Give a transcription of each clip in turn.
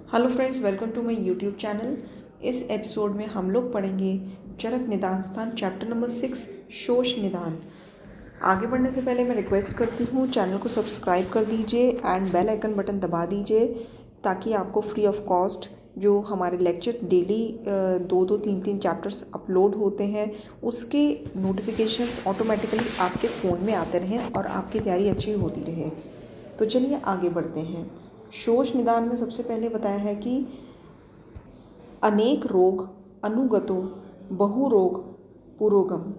Hello friends, welcome to my YouTube channel. इस episode में हम लोग पढ़ेंगे चरक निदान स्थान चैप्टर नंबर 6 शोष निदान। आगे बढ़ने से पहले मैं रिक्वेस्ट करती हूँ चैनल को सब्सक्राइब कर दीजिए एंड बेल आइकन बटन दबा दीजिए ताकि आपको फ्री ऑफ कॉस्ट जो हमारे लेक्चर्स डेली 2-3 चैप्टर्स अपलोड होते हैं उसके नोटिफिकेशंस ऑटोमेटिकली आपके फ़ोन में आते रहें और आपकी तैयारी अच्छी होती रहे। तो चलिए आगे बढ़ते हैं। शोष निदान में सबसे पहले बताया है कि अनेक रोग अनुगतो बहुरोग पुरोगम।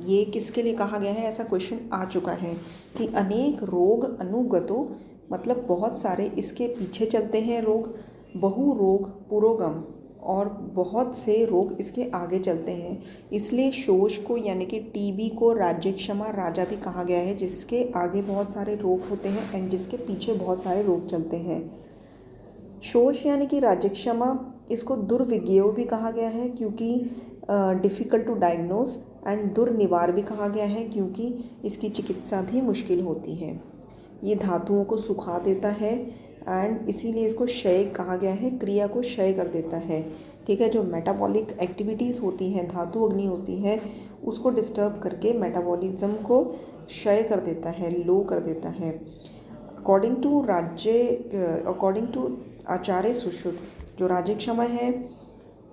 ये किसके लिए कहा गया है, ऐसा क्वेश्चन आ चुका है कि अनेक रोग अनुगतो मतलब बहुत सारे इसके पीछे चलते हैं रोग, बहुरोग पुरोगम और बहुत से रोग इसके आगे चलते हैं। इसलिए शोष को यानी कि टीबी को राज्यक्षमा राजा भी कहा गया है, जिसके आगे बहुत सारे रोग होते हैं एंड जिसके पीछे बहुत सारे रोग चलते हैं। शोष यानी कि राज्यक्षमा, इसको दुर्विज्ञेय भी कहा गया है क्योंकि डिफ़िकल्ट टू डायग्नोस एंड दुर्निवार भी कहा गया है क्योंकि इसकी चिकित्सा भी मुश्किल होती है। ये धातुओं को सुखा देता है एंड इसीलिए इसको क्षय कहा गया है, क्रिया को क्षय कर देता है। ठीक है, जो मेटाबॉलिक एक्टिविटीज़ होती हैं, धातु अग्नि होती है, उसको डिस्टर्ब करके मेटाबॉलिज्म को क्षय कर देता है, लो कर देता है। अकॉर्डिंग टू आचार्य सुश्रुत, जो राज्यक्षमा है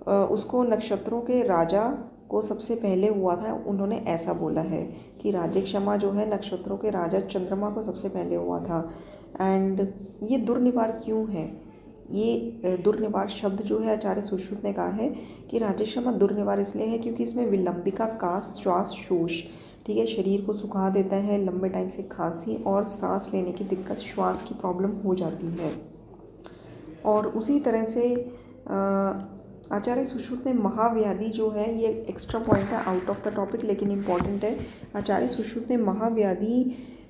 उसको नक्षत्रों के राजा को सबसे पहले हुआ था। उन्होंने ऐसा बोला है कि राज्यक्षमा जो है नक्षत्रों के राजा चंद्रमा को सबसे पहले हुआ था। एंड ये दुर्निवार क्यों है, ये दुर्निवार शब्द जो है आचार्य सुश्रुत ने कहा है कि राज्यक्षमा दुर्निवार इसलिए है क्योंकि इसमें विलंबिका कास श्वास शोष, ठीक है, शरीर को सुखा देता है, लंबे टाइम से खांसी और सांस लेने की दिक्कत, श्वास की प्रॉब्लम हो जाती है। और उसी तरह से आचार्य सुश्रुत ने महाव्याधि जो है, ये एक्स्ट्रा पॉइंट है आउट ऑफ द टॉपिक लेकिन इम्पॉर्टेंट है। आचार्य सुश्रुत ने महाव्याधि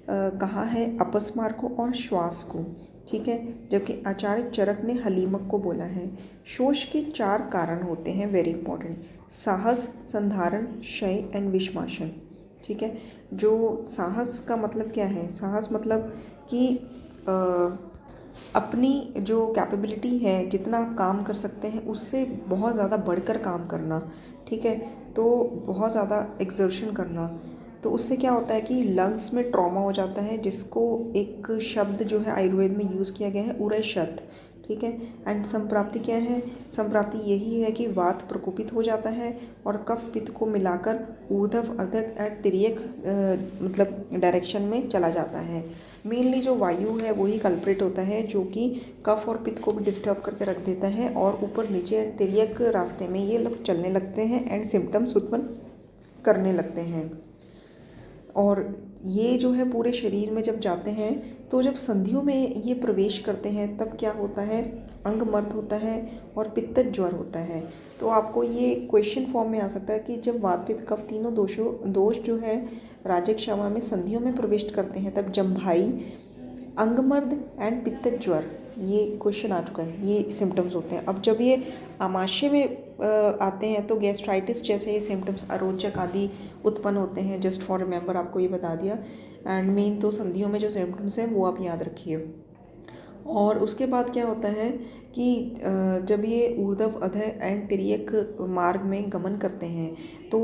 कहा है अपस्मार को और श्वास को, ठीक है, जबकि आचार्य चरक ने हलीमक को बोला है। शोष के 4 कारण होते हैं, वेरी इंपॉर्टेंट, साहस, संधारण, क्षय एंड विषमाशन। ठीक है, जो साहस का मतलब क्या है, साहस मतलब कि अपनी जो कैपेबिलिटी है, जितना आप काम कर सकते हैं उससे बहुत ज़्यादा बढ़कर काम करना, ठीक है, तो बहुत ज़्यादा एक्सर्शन करना। तो उससे क्या होता है कि लंग्स में ट्रॉमा हो जाता है, जिसको एक शब्द जो है आयुर्वेद में यूज़ किया गया है उरैशत, ठीक है। एंड संप्राप्ति क्या है, संप्राप्ति यही है कि वात प्रकोपित हो जाता है और कफ पित्त को मिलाकर ऊर्ध्व अर्धक एंड तिर्यक मतलब डायरेक्शन में चला जाता है। मेनली जो वायु है वही कल्प्रिट होता है जो कि कफ और पित्त को भी डिस्टर्ब करके रख देता है और ऊपर नीचे तिर्यक रास्ते में ये लोग चलने लगते हैं एंड सिम्टम्स उत्पन्न करने लगते हैं। और ये जो है पूरे शरीर में जब जाते हैं तो जब संधियों में ये प्रवेश करते हैं तब क्या होता है, अंगमर्द होता है और पित्तज ज्वर होता है। तो आपको ये क्वेश्चन फॉर्म में आ सकता है कि जब वात पित्त कफ तीनों दोष जो है राज्यक्षमा में संधियों में प्रवेश करते हैं तब जम्भाई, अंगमर्द एंड पित्तज ज्वर, ये क्वेश्चन आ चुका है, ये सिम्टम्स होते हैं। अब जब ये आमाशय में आते हैं तो गैस्ट्राइटिस जैसे ये सिम्टम्स अरोचक आदि उत्पन्न होते हैं। जस्ट फॉर रिमेंबर आपको ये बता दिया। एंड मेन तो संधियों में जो सिम्टम्स हैं वो आप याद रखिए। और उसके बाद क्या होता है कि जब ये ऊर्ध्व अधः एंड तिर्यक मार्ग में गमन करते हैं तो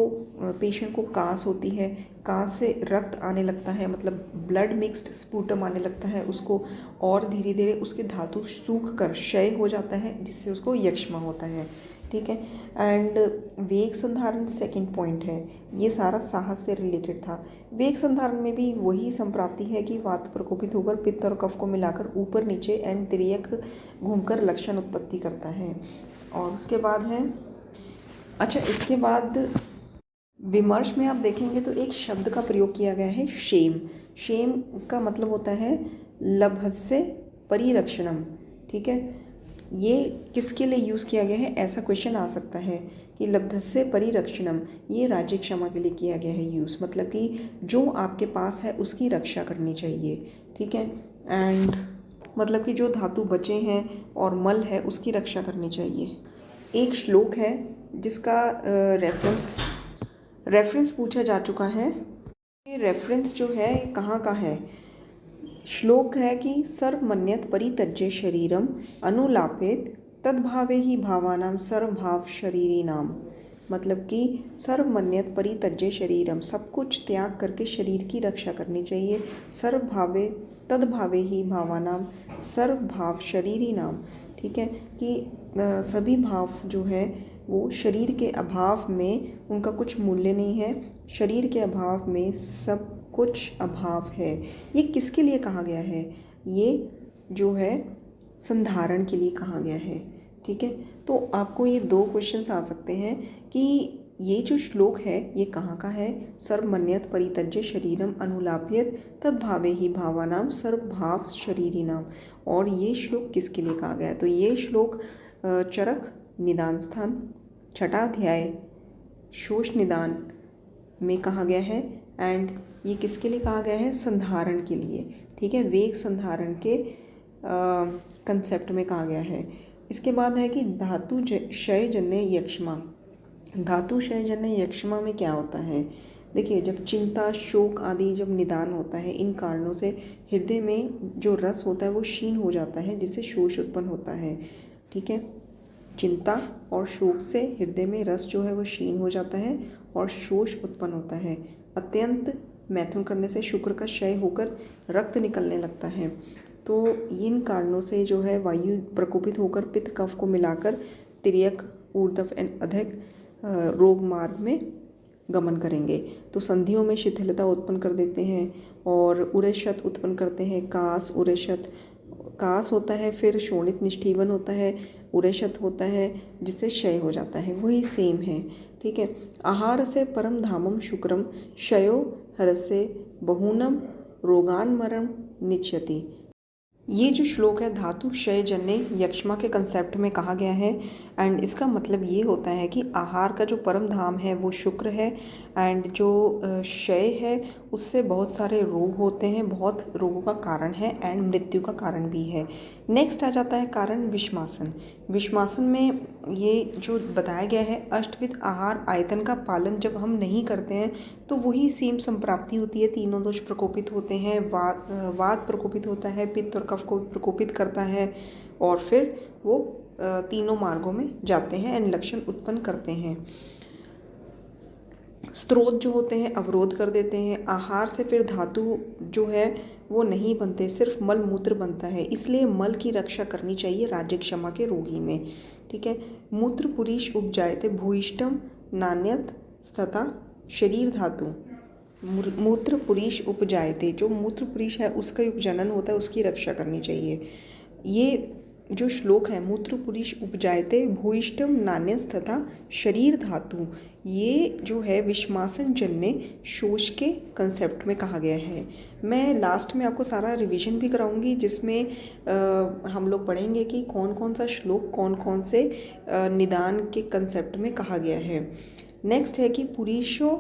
पेशेंट को कास होती है, कास से रक्त आने लगता है, मतलब ब्लड मिक्स्ड स्पूटम आने लगता है उसको, और धीरे धीरे उसके धातु सूख कर क्षय हो जाता है जिससे उसको यक्ष्मा होता है, ठीक है। एंड वेग संधारण सेकंड पॉइंट है, ये सारा साहस से रिलेटेड था। वेग संधारण में भी वही संप्राप्ति है कि वात प्रकोपित होकर पित्त और कफ को मिलाकर ऊपर नीचे एंड तिर्यक घूमकर लक्षण उत्पत्ति करता है। और उसके बाद है, अच्छा इसके बाद विमर्श में आप देखेंगे तो एक शब्द का प्रयोग किया गया है शेम। शेम का मतलब होता है लभस्य परिरक्षणम, ठीक है। ये किसके लिए यूज़ किया गया है, ऐसा क्वेश्चन आ सकता है कि लब्धस्य परिरक्षणम, ये राज्यक्षमा के लिए किया गया है यूज़, मतलब कि जो आपके पास है उसकी रक्षा करनी चाहिए, ठीक है। एंड मतलब कि जो धातु बचे हैं और मल है उसकी रक्षा करनी चाहिए। एक श्लोक है जिसका रेफरेंस पूछा जा चुका है। ये रेफरेंस जो है कहाँ का है, श्लोक है कि सर्वमन्यत परित्यज्य शरीरम अनुलापेत तद्भावे ही भावानाम सर्वभाव शरीरी नाम, मतलब कि सर्वमन्यत परित्यज्य शरीरम, सब कुछ त्याग करके शरीर की रक्षा करनी चाहिए। सर्वभावे तद्भावे ही भावानाम सर्वभाव शरीरी नाम, ठीक है, कि सभी भाव जो है वो शरीर के अभाव में उनका कुछ मूल्य नहीं है, शरीर के अभाव में सब कुछ अभाव है। ये किसके लिए कहा गया है? ये जो है संधारण के लिए कहा गया है, ठीक है। तो आपको ये 2 क्वेश्चंस आ सकते हैं कि ये जो श्लोक है ये कहाँ का है? सर्वमन्यत परित्यज्य शरीरम अनुलाप्यत तद्भावे ही भावानाम सर्वभाव शरीरी नाम। और ये श्लोक किसके लिए कहा गया है? तो ये श्लोक चरक निदान स्थान 6ठा अध्याय शोष निदान में कहा गया है। एंड ये किसके लिए कहा गया है? संधारण के लिए, ठीक है, वेग संधारण के कंसेप्ट में कहा गया है। इसके बाद है कि धातु क्षय जन्य यक्ष्मा। धातु क्षय जन्य यक्ष्मा में क्या होता है? देखिए, जब चिंता, शोक आदि जब निदान होता है, इन कारणों से हृदय में जो रस होता है वो क्षीण हो जाता है, जिससे शोष उत्पन्न होता है, ठीक है। चिंता और शोक से हृदय में रस जो है वो क्षीण हो जाता है और शोष उत्पन्न होता है। अत्यंत मैथुन करने से शुक्र का क्षय होकर रक्त निकलने लगता है। तो इन कारणों से जो है वायु प्रकोपित होकर पित्त कफ को मिलाकर तिर्यक, ऊर्ध्व एंड अधक रोग मार्ग में गमन करेंगे। तो संधियों में शिथिलता उत्पन्न कर देते हैं और उरेशत उत्पन्न करते हैं। कास, उरेशत, कास होता है, फिर शोणित निष्ठीवन होता है, उरेशत होता है, जिससे क्षय हो जाता है, वही सेम है, ठीक है। आहार से परम धामम शुक्रम क्षयो हरसे बहुनम रोगान मरण निच्यति। ये जो श्लोक है धातु क्षय जन्य यक्ष्मा के कंसेप्ट में कहा गया है। एंड इसका मतलब ये होता है कि आहार का जो परम धाम है वो शुक्र है। एंड जो क्षय है उससे बहुत सारे रोग होते हैं, बहुत रोगों का कारण है एंड मृत्यु का कारण भी है। नेक्स्ट आ जाता है कारण विषमासन। विषमासन में ये जो बताया गया है, अष्टविध आहार आयतन का पालन जब हम नहीं करते हैं तो वही सेम संप्राप्ति होती है। तीनों दोष प्रकोपित होते हैं, वात प्रकोपित होता है, पित्त और कफ को प्रकोपित करता है और फिर वो तीनों मार्गों में जाते हैं एंड लक्षण उत्पन्न करते हैं। स्रोत जो होते हैं अवरोध कर देते हैं। आहार से फिर धातु जो है वो नहीं बनते, सिर्फ मल मूत्र बनता है, इसलिए मल की रक्षा करनी चाहिए राज्यक्षमा के रोगी में, ठीक है। मूत्र पुरीश उपजायते भूयिष्ठम नान्यत तथा शरीर धातु। मूत्र पुरीश उपजायते, जो मूत्र पुरीश है उसका उपजनन होता है, उसकी रक्षा करनी चाहिए। ये जो श्लोक है मूत्र पुरीश उपजायते भूयिष्ठम नान्यस तथा शरीर धातु, ये जो है विषमासन जन्य शोष के कंसेप्ट में कहा गया है। मैं लास्ट में आपको सारा रिवीजन भी कराऊंगी, जिसमें हम लोग पढ़ेंगे कि कौन कौन सा श्लोक कौन कौन से निदान के कंसेप्ट में कहा गया है। नेक्स्ट है कि पुरीशो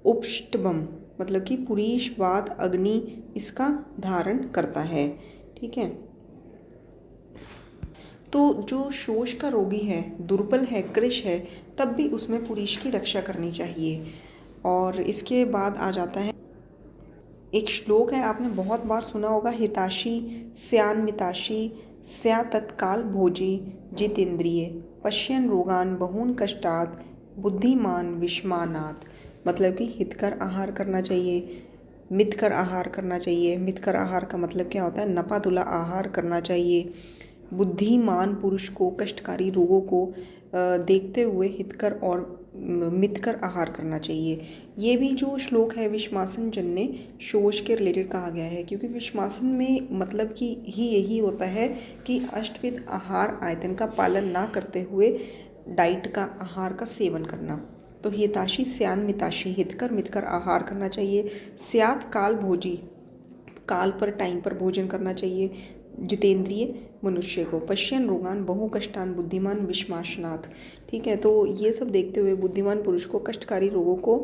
उपष्टबम, मतलब कि पुरीशवाद अग्नि इसका धारण करता है, ठीक है। तो जो शोष का रोगी है, दुर्बल है, कृश है, तब भी उसमें पुरीश की रक्षा करनी चाहिए। और इसके बाद आ जाता है एक श्लोक है, आपने बहुत बार सुना होगा, हिताशी स्यान मिताशी स्या तत्काल भोजी जितेंद्रिय पश्यन रोगान बहुन कष्टात बुद्धिमान विषमानात। मतलब कि हितकर आहार करना चाहिए, मितकर आहार करना चाहिए। मितकर आहार का मतलब क्या होता है? नपातुला आहार करना चाहिए। बुद्धिमान पुरुष को कष्टकारी रोगों को देखते हुए हितकर और मितकर आहार करना चाहिए। ये भी जो श्लोक है विषमासन जन्य शोष के रिलेटेड कहा गया है, क्योंकि विषमासन में मतलब कि ही यही होता है कि अष्टविध आहार आयतन का पालन ना करते हुए डाइट का, आहार का सेवन करना। तो हिताशी स्यान मिताशी, हितकर मितकर आहार करना चाहिए। स्यात काल भोजी, काल पर टाइम पर भोजन करना चाहिए जितेंद्रिय मनुष्य को। पश्यन रोगान बहु कष्टान बुद्धिमान विषमाशनाथ, ठीक है। तो ये सब देखते हुए बुद्धिमान पुरुष को कष्टकारी रोगों को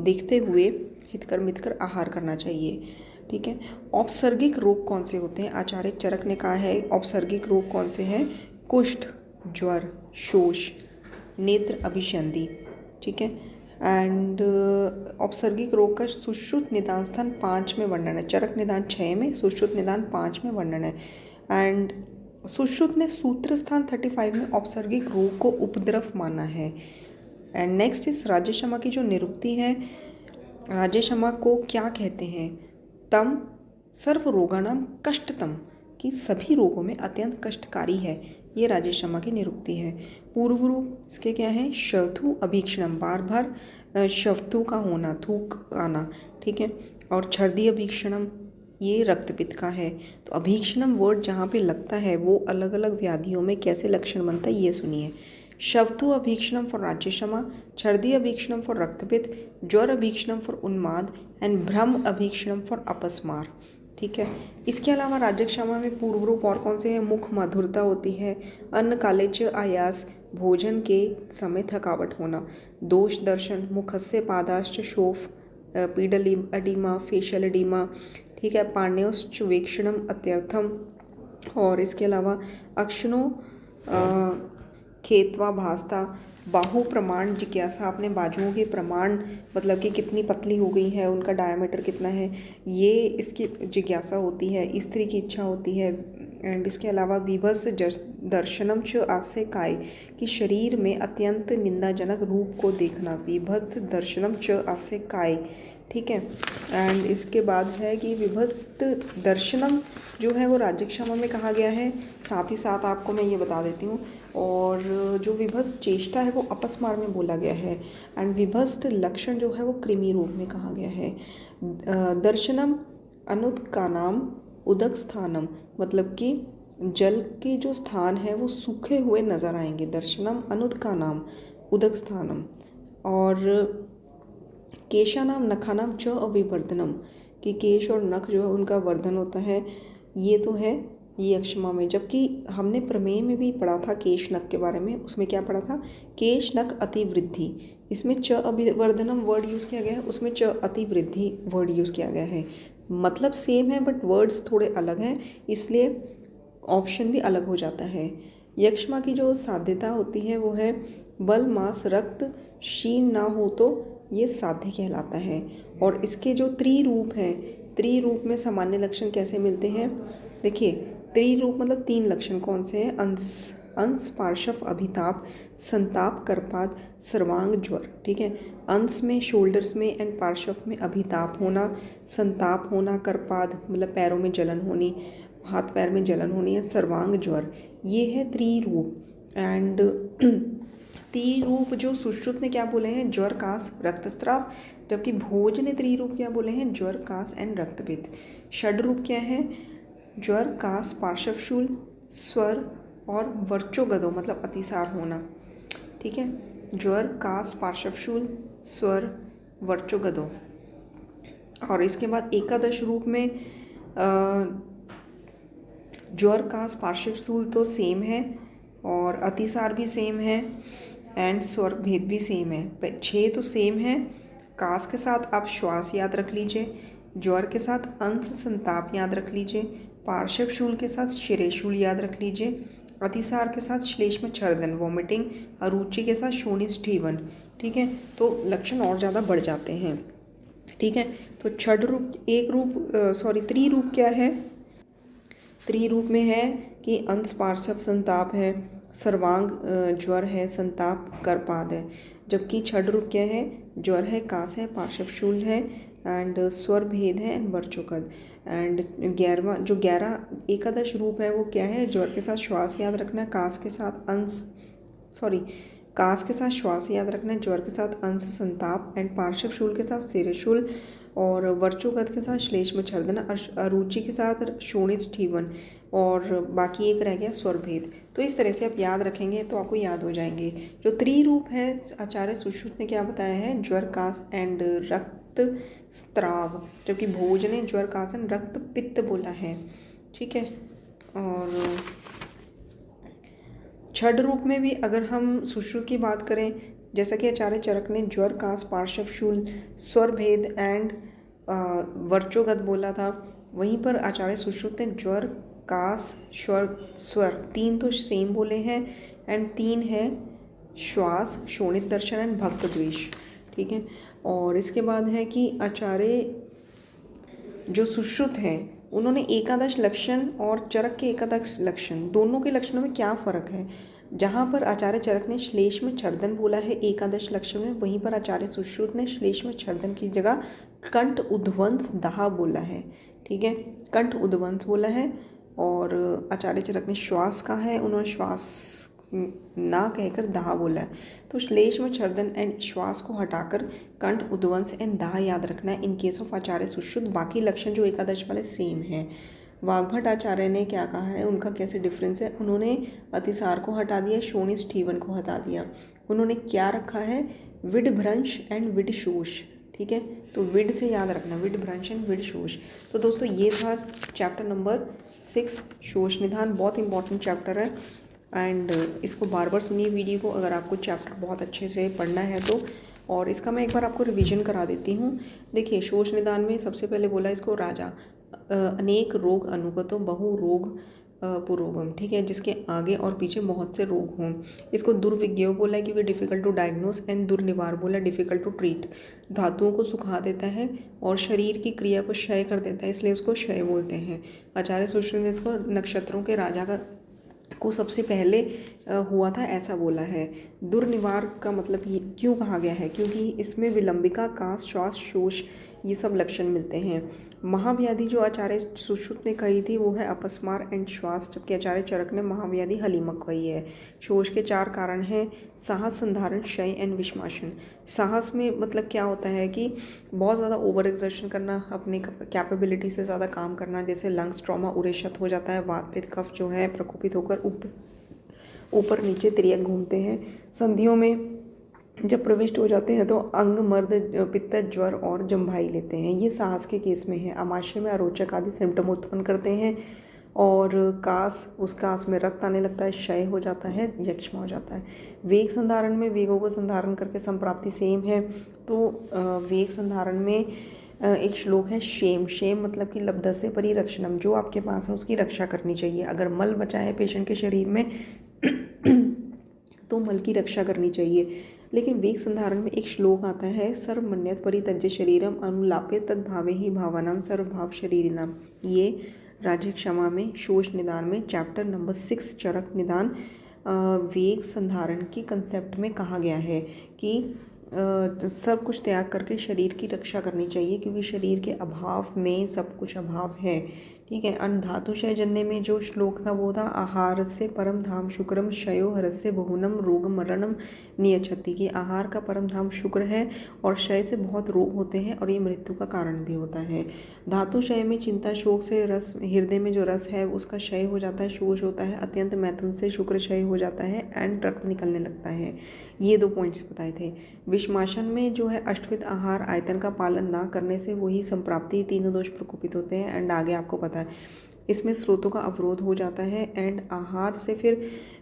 देखते हुए हितकर मितकर आहार करना चाहिए, ठीक है। औपसर्गिक रोग कौन से होते हैं? आचार्य चरक ने कहा है औपसर्गिक रोग कौन से हैं? कुष्ठ, ज्वर, शोष, नेत्र अभिसंधि, ठीक है। एंड औपसर्गिक रोग का सुश्रुत निदान स्थान 5 में वर्णन है। चरक निदान 6 में, सुश्रुत निदान 5 में वर्णन है। एंड सुश्रुत ने सूत्र स्थान 35 में औपसर्गिक रोग को उपद्रव माना है। एंड नेक्स्ट इस राजश्रमा की जो निरुक्ति है, राजश्रमा को क्या कहते हैं? तम सर्व रोगाणाम कष्टतम, कि सभी रोगों में अत्यंत कष्टकारी है। ये राजश्रमा की निरुक्ति है। पूर्व रूप इसके क्या है? शवथु अभीक्षणम, बार बार शवथु का होना, थूक आना, ठीक है। और छर्दी अभीक्षणम, ये रक्तपित्त का है। तो अभीक्षणम वर्ड जहाँ पे लगता है वो अलग अलग व्याधियों में कैसे लक्षण बनता है ये सुनिए। शवथु अभीक्षणम फॉर राजश्रमा, छर्दी अभीक्षणम फॉर रक्तपित्त, ज्वर अभीक्षणम फॉर उन्माद एंड भ्रम अभीक्षणम फॉर अपस्मार, ठीक है। इसके अलावा राजश्रमा में पूर्व रूप और कौन से हैं? मुख मधुरता होती है, अन्न कालेच आयास, भोजन के समय थकावट होना, दोष दर्शन, मुखस्य पादाश्च शोफ, पीडल अडीमा, फेशियल एडीमा, ठीक है। पाण्योश्च वेक्षणम अत्यर्थम, और इसके अलावा अक्षणों खेतवा भासता, बाहु प्रमाण जिज्ञासा, अपने बाजुओं के प्रमाण मतलब कि कितनी पतली हो गई है, उनका डायमीटर कितना है, ये इसकी जिज्ञासा होती है, स्त्री की इच्छा होती है। एंड इसके अलावा विभत्स दर्शनम च आस्य काय, कि शरीर में अत्यंत निंदाजनक रूप को देखना, विभत्स दर्शनम च आस्य काय, ठीक है। एंड इसके बाद है कि विभत्स दर्शनम जो है वो राजश्रमा में कहा गया है। साथ ही साथ आपको मैं ये बता देती हूँ, और जो विभत्स चेष्टा है वो अपस्मार में बोला गया है। एंड विभत्स लक्षण जो है वो कृमि रूप में कहा गया है। दर्शनम अनुत्कानाम उदक स्थानम, मतलब कि जल के जो स्थान है वो सूखे हुए नजर आएंगे। दर्शनम अनुत्कानाम उदक स्थानम। और केशानाम नखानाम च अविवर्धनम, कि केश और नख जो है उनका वर्धन होता है। ये तो है ये यक्षमा में। जबकि हमने प्रमेय में भी पढ़ा था केश नख के बारे में, उसमें क्या पढ़ा था? केश नख अतिवृद्धि, इसमें च अभिवर्धनम वर्ड यूज़ किया गया है, उसमें च अतिवृद्धि वर्ड यूज़ किया गया है। मतलब सेम है बट वर्ड्स थोड़े अलग हैं, इसलिए ऑप्शन भी अलग हो जाता है। यक्षमा की जो साध्यता होती है वो है बल मांस रक्त क्षीण ना हो तो ये साध्य कहलाता है। और इसके जो त्रिरूप हैं, त्रिरूप में सामान्य लक्षण कैसे मिलते हैं? देखिए, त्रिरूप मतलब 3 लक्षण कौन से हैं? अंश पार्श्व अभिताप, संताप करपात, सर्वांग ज्वर, ठीक है। अंश में शोल्डर्स में एंड पार्श्व में अभिताप होना, संताप होना, करपात मतलब पैरों में जलन होनी, हाथ पैर में जलन होनी है, सर्वांग ज्वर, ये है त्रिरूप। एंड त्रिरूप जो सुश्रुत ने क्या बोले हैं? ज्वर कास रक्तस्राव, जबकि भोज ने त्रिरूप क्या बोले हैं? ज्वर कास एंड रक्तपित्त। षड रूप क्या है? ज्वर कास पार्श्वशूल स्वर और वर्चोगदो मतलब अतिसार होना, ठीक है। ज्वर कास पार्श्वशूल स्वर वर्चोगदो। और इसके बाद एकादश रूप में ज्वर कास पार्श्वशूल तो सेम है और अतिसार भी सेम है एंड स्वर भेद भी सेम है। 6 तो सेम है। कास के साथ आप श्वास याद रख लीजिए, ज्वर के साथ अंश संताप याद रख लीजिए, पार्श्व शूल के साथ शिरेशूल याद रख लीजिए, अतिसार के साथ श्लेष्म छर्दन वॉमिटिंग, अरुचि के साथ शोणिष्ठीवन, ठीक है। तो लक्षण और ज़्यादा बढ़ जाते हैं, ठीक है। तो छठ रूप त्रिरूप क्या है? त्रिरूप में है कि अंश पार्श्व संताप है, सर्वांग ज्वर है, संताप करपाद है। जबकि छठ रूप क्या है? ज्वर है, कास है, पार्श्वशूल है एंड स्वर भेद है एंड वर्चोकद। एंड 11 एकादश रूप है वो क्या है? ज्वर के साथ श्वास याद रखना, कास के साथ श्वास याद रखना, ज्वर के साथ अंश संताप एंड पार्श्वशूल के साथ सिरशूल और वर्चोगत के साथ श्लेष्म छर्दन, अरुचि के साथ शोणिष्ठीवन और बाकी एक रह गया स्वर भेद। तो इस तरह से आप याद रखेंगे तो आपको याद हो जाएंगे। जो त्रिरूप है आचार्य सुश्रुत ने क्या बताया है? ज्वर कास एंड रक्त स्त्राव, जबकि भोज ने ज्वर कास एंड रक्त पित्त बोला है, ठीक है। और छठ रूप में भी अगर हम सुश्रुत की बात करें, जैसा कि आचार्य चरक ने ज्वर कास पार्श्वशूल स्वर भेद एंड वर्चोगत बोला था, वहीं पर आचार्य सुश्रुत ने ज्वर कास स्वर 3 तो सेम बोले हैं एंड 3 है श्वास शोणित दर्शन एंड भक्त द्वेष, ठीक है। और इसके बाद है कि आचार्य जो सुश्रुत हैं उन्होंने एकादश लक्षण और चरक के एकादश लक्षण दोनों के लक्षणों में क्या फ़र्क है। जहाँ पर आचार्य चरक ने श्लेष्म छर्दन बोला है एकादश लक्षण में, वहीं पर आचार्य सुश्रुत ने श्लेष्म छर्दन की जगह कंठ उद्वंस दाह बोला है। ठीक है, कंठ उद्वंस बोला है। और आचार्य चरक ने श्वास कहा है, उन्होंने श्वास ना कहकर दाह बोला है। तो श्लेष्म छर्दन एंड श्वास को हटाकर कंठ उद्वंस एंड दाह याद रखना है इन केस ऑफ आचार्य सुश्रुत। बाकी लक्षण जो एकादश वाले सेम है। वाग्भट आचार्य ने क्या कहा है, उनका कैसे डिफरेंस है, उन्होंने अतिसार को हटा दिया, शोणिष्ठीवन को हटा दिया। उन्होंने क्या रखा है, विडभ्रंश एंड विडशोष। ठीक है, तो विड से याद रखना, विडभ्रंश एंड विडशोष। तो दोस्तों ये था चैप्टर नंबर 6 शोष निदान। बहुत इंपॉर्टेंट चैप्टर है एंड इसको बार बार सुनिए वीडियो को अगर आपको चैप्टर बहुत अच्छे से पढ़ना है तो। और इसका मैं एक बार आपको रिवीजन करा देती हूँ। देखिए, शोष निदान में सबसे पहले बोला इसको राजा, अनेक रोग अनुगतो बहु रोग पुरोगम। ठीक है, जिसके आगे और पीछे बहुत से रोग हों। इसको दुर्विज्ञेय बोला है क्योंकि डिफ़िकल्ट टू डायग्नोस, एंड दुर्निवार बोला डिफ़िकल्ट टू ट्रीट। धातुओं को सुखा देता है और शरीर की क्रिया को क्षय कर देता है, इसलिए उसको क्षय बोलते हैं। आचार्य सुश्रुत ने इसको नक्षत्रों के राजा को सबसे पहले हुआ था ऐसा बोला है। दुर्निवार का मतलब ये क्यों कहा गया है, क्योंकि इसमें विलंबिका, कास, श्वास, शोष ये सब लक्षण मिलते हैं। महाव्याधि जो आचार्य सुश्रुत ने कही थी वो है अपस्मार एंड श्वास, जबकि आचार्य चरक ने महाव्याधि हलीमक कही है। शोष के 4 कारण हैं, साहस, संधारण, क्षय एंड विषमाशन। साहस में मतलब क्या होता है कि बहुत ज़्यादा ओवर एक्सर्शन करना, अपने कैपेबिलिटी से ज़्यादा काम करना, जैसे लंग्स ट्रॉमा, उरेशत हो जाता है, वात पित्त कफ जो है प्रकोपित होकर ऊपर नीचे तिर्यक घूमते हैं। संधियों में जब प्रविष्ट हो जाते हैं तो अंग मर्द, पित्त, ज्वर और जम्भाई लेते हैं, ये साहस के केस में है। आमाशय में अरोचक आदि सिम्टम उत्पन्न करते हैं। और कास, उस कास में रक्त आने लगता है, क्षय हो जाता है, यक्ष्मा हो जाता है। वेग संधारण में वेगों को संधारण करके संप्राप्ति सेम है। तो वेग संधारण में एक श्लोक है शेम। शेम मतलब कि लब्धस्य परिरक्षणम, जो आपके पास है उसकी रक्षा करनी चाहिए। अगर मल बचा है पेशेंट के शरीर में तो मल की रक्षा करनी चाहिए। लेकिन वेग संधारण में एक श्लोक आता है, सर्वमन्यत परित्यज्य शरीरम अनुलाप्य तद्भावे ही भावानाम सर्वभाव शरीरिणाम। ये राज्य क्षमा में शोष निदान में चैप्टर नंबर 6 चरक निदान वेग संधारण की कंसेप्ट में कहा गया है कि सब कुछ त्याग करके शरीर की रक्षा करनी चाहिए, क्योंकि शरीर के अभाव में सब कुछ अभाव है। ठीक है, अन्न धातुशय जन्य में जो श्लोक था वो था, आहार से परम धाम शुक्रम क्षयो हरस्य बहुनम रोग मरणम नियच्छति, कि आहार का परम धाम शुक्र है और क्षय से बहुत रोग होते हैं और ये मृत्यु का कारण भी होता है। धातुशय में चिंता शोक से रस, हृदय में जो रस है उसका क्षय हो जाता है, शोष होता है। अत्यंत मैथुन से शुक्र क्षय हो जाता है एंड रक्त निकलने लगता है। ये 2 पॉइंट्स बताए थे। विषमाशन में जो है अष्टविध आहार आयतन का पालन ना करने से वही संप्राप्ति, तीनों दोष प्रकोपित होते हैं एंड आगे आपको पता है इसमें स्रोतों का अवरोध हो जाता है एंड आहार से फिर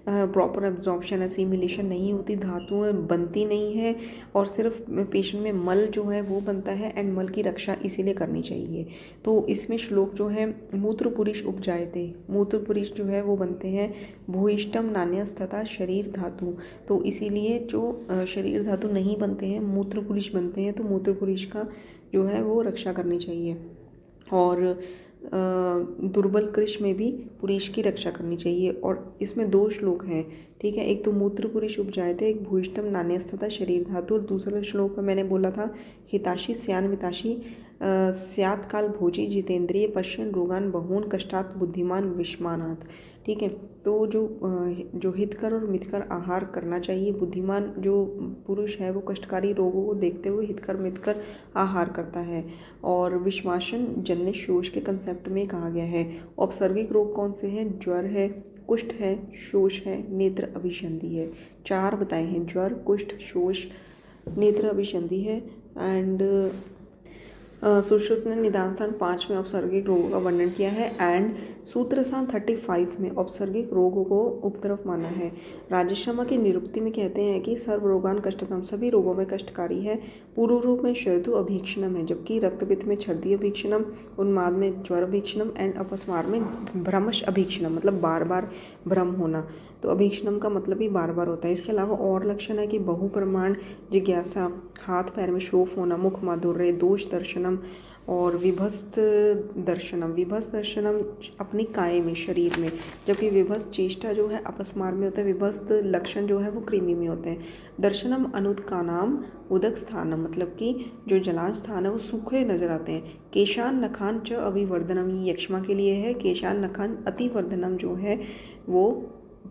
प्रॉपर एब्जॉर्प्शन, असिमिलेशन नहीं होती, धातुएं बनती नहीं है और सिर्फ पेशेंट में मल जो है वो बनता है एंड मल की रक्षा इसीलिए करनी चाहिए। तो इसमें श्लोक जो है मूत्र पुरुष उपजायते, मूत्र पुरुष जो है वो बनते हैं भूयिष्टम नान्यस तथा शरीर धातु। तो इसीलिए जो शरीर धातु नहीं बनते हैं मूत्र पुरुष बनते हैं, तो मूत्र पुरुष का जो है वो रक्षा करनी चाहिए। और दुर्बल कृष में भी पुरुष की रक्षा करनी चाहिए। और इसमें 2 श्लोक हैं। ठीक है, एक तो मूत्र पुरुष उपजायते, एक भूयिष्टम नान्यस तथा शरीर धातु। और दूसरा श्लोक मैंने बोला था हिताशी स्यान मिताशी स्यात् काल भोजी जितेंद्रिय पश्यन रोगान बहून कष्टात् बुद्धिमान विषमानात्। ठीक है, तो जो हितकर और मितकर आहार करना चाहिए, बुद्धिमान जो पुरुष है वो कष्टकारी रोगों को देखते हुए हितकर मितकर आहार करता है। और विषमाशन जन्य शोष के कंसेप्ट में कहा गया है। औपसर्गिक रोग कौन से हैं, ज्वर है, कुष्ठ है, शोष है, नेत्र अभिसंधि है। 4 बताए हैं, ज्वर, कुष्ठ, शोष, नेत्र अभिसंधि है। एंड सुश्रुत ने निदान स्थान 5 में औपसर्गिक रोगों का वर्णन किया है एंड सूत्र स्थान 35 में औपसर्गिक रोगों को उपद्रव माना है। राजश्रमा की निरुक्ति में कहते हैं कि सर्व रोगान कष्टतम, सभी रोगों में कष्टकारी है। पूर्व रूप में शयतु अभीक्षणम है, जबकि रक्तपित्त में छर्दी अभीक्षणम, उन्माद में ज्वर अभीक्षणम एंड अपस्मार में भ्रमश अभीक्षणम, मतलब बार बार भ्रम होना। तो अभीक्षणम का मतलब ही बार बार होता है। इसके अलावा और लक्षण है कि बहु प्रमाण जिज्ञासा, हाथ पैर में शोफ होना, मुख माधुर्य, दोष दर्शनम और विभस्त दर्शनम अपनी काय में, शरीर में, जबकि विभस्त चेष्टा जो है अपस्मार में होता है, विभस्त लक्षण जो है वो कृमि में होते हैं। दर्शनम अनुदकानाम उदक स्थानम, मतलब कि जो जलांश स्थान है वो सूखे नजर आते हैं। केशान नखान च अभिवर्धनम, ये यक्ष्मा के लिए है। केशान नखान अतिवर्धनम जो है वो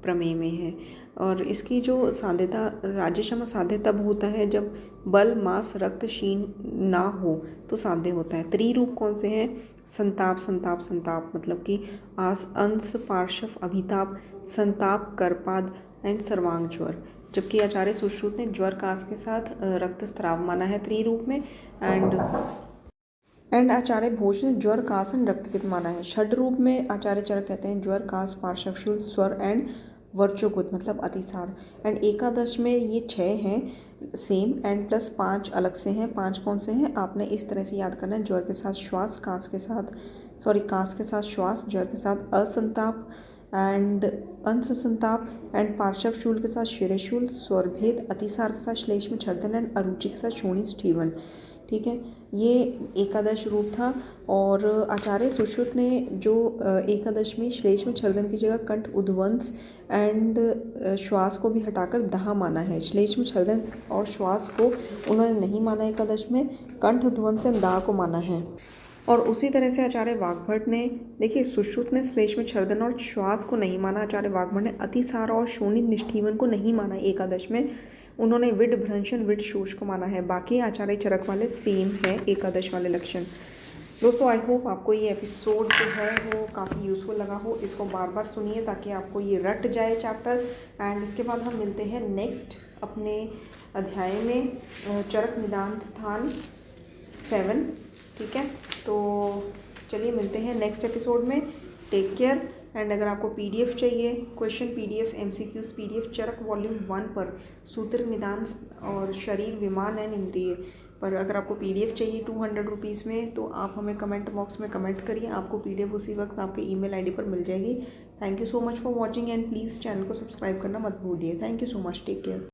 प्रमेय में है। और इसकी जो साध्यता, राज्यक्षम साध्य तब होता है जब बल मास रक्त क्षीण ना हो तो साध्य होता है। त्रिरूप कौन से हैं? संताप संताप संताप, मतलब कि आस अंश पार्श्व अभिताप, संताप करपाद एंड सर्वांग ज्वर। जबकि आचार्य सुश्रुत ने ज्वर कास के साथ रक्तस्राव माना है त्रिरूप में। एंड आचार्य भोज ने ज्वर कास एंड रक्तपित्त माना है। षड रूप में आचार्य चरक कहते हैं ज्वर कास पार्श्वशूल स्वर एंड वर्चोगुत, मतलब अतिसार। एंड एकादश में ये 6 हैं सेम, एंड प्लस 5 अलग से हैं। 5 कौन से हैं आपने इस तरह से याद करना है। ज्वर के साथ श्वास, कास के साथ श्वास, ज्वर के साथ असंताप एंड अंश संताप, एंड पार्श्व शूल के साथ शिरशूल, स्वरभेद, अतिसार के साथ श्लेष्म छर्दन एंड अरुचि के साथ शोणी स्टीवन। ठीक है, ये एकादश रूप था। और आचार्य सुश्रुत ने जो एकादश में श्लेष्म छर्दन की जगह कंठ उद्वंस एंड श्वास को भी हटाकर दाह माना है। श्लेष्म छर्दन और श्वास को उन्होंने नहीं माना एकादश में, कंठ उद्वंस एंड दाह को माना है। और उसी तरह से आचार्य वाग्भट ने, देखिए सुश्रुत ने श्लेष्म छर्दन और श्वास को नहीं माना, आचार्य वाग्भट ने अतिसार और शोणित निष्ठीवन को नहीं माना एकादश में, उन्होंने विड भ्रंशन विड शोष को माना है। बाकी आचार्य चरक वाले सेम है एकादश वाले लक्षण। दोस्तों आई होप आपको ये एपिसोड जो है वो काफ़ी यूज़फुल लगा हो। इसको बार बार सुनिए ताकि आपको ये रट जाए चैप्टर। एंड इसके बाद हम मिलते हैं नेक्स्ट अपने अध्याय में, चरक निदान स्थान 7। ठीक है, तो चलिए मिलते हैं नेक्स्ट एपिसोड में। Take care. एंड अगर आपको पीडीएफ चाहिए, question PDF, MCQs PDF Charak volume 1 पर सूत्र निदान और शरीर विमान एंड इंद्रिय पर अगर आपको पीडीएफ चाहिए 200 रुपीज़ में, तो आप हमें कमेंट बॉक्स में कमेंट करिए, आपको पीडीएफ उसी वक्त आपके ईमेल आईडी पर मिल जाएगी। Thank you so much for watching and please channel को सब्सक्राइब करना मत भूलिए। Thank you so much, take care.